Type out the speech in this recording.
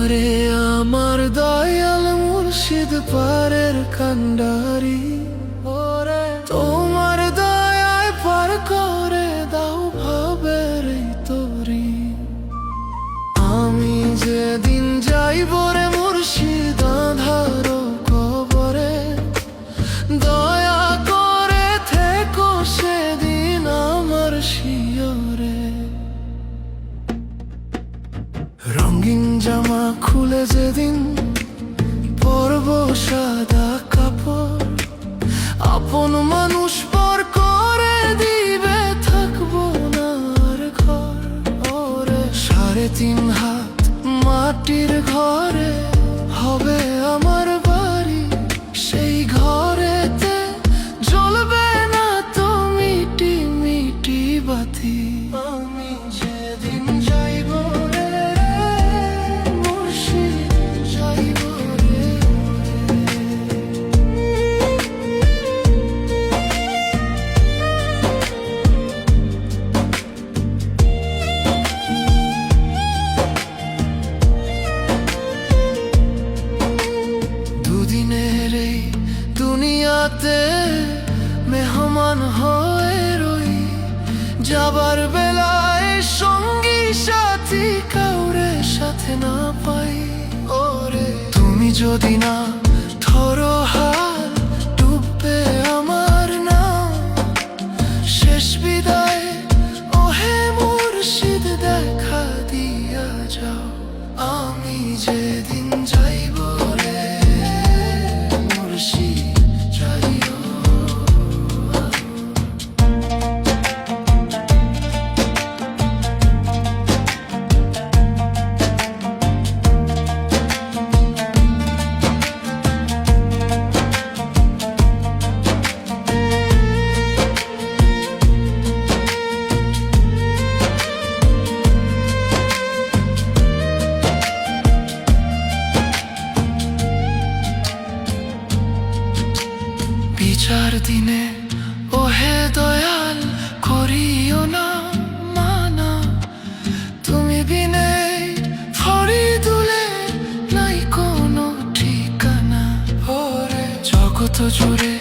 ওরে আমার দয়াল মুর্শিদ পারের কান্ডারি, ওরে তোমার দয়ায় পার করে দাও ভাবের এই তরি। আমি যেদিন যাইব রে মুর্শিদ আঁধার কবরে, দয়া করে থেকো সেদিন আমার শিয়রে। রঙিন জামা খুলে যেদিন পরব সাদা কাপড়, আপন মানুষ পর করে দিবে থাকবো না আর ঘর। ওরে 3.5 হাত মাটির ঘরে হবে আমার বাড়ি, সেই ঘরেতে জ্বলবে না তো মিটি মিটি বাতি। আমি যেদিন যাইব রে মুর্শিদ যাইব রে। দুদিনের এই দুনিয়াতে মেহমান হয়ে রই, যাবার বেলায় সঙ্গী সাথী কাউরে সাথে না পাই। ওরে তুমি যদি না ধরো হাত, ডুববে আমার নাম। শেষ বিদায় ওহে মুর্শিদ দেখা দিয়া যাও। আমি যেদিন যাইব রে মুর্শিদ যাইও। বিচার দিনে ওহে দয়াল করিও না মানা, তুমি বিনে ফরিদুলে নাই কোনো ঠিকানা। ওরে জগৎ জুড়ে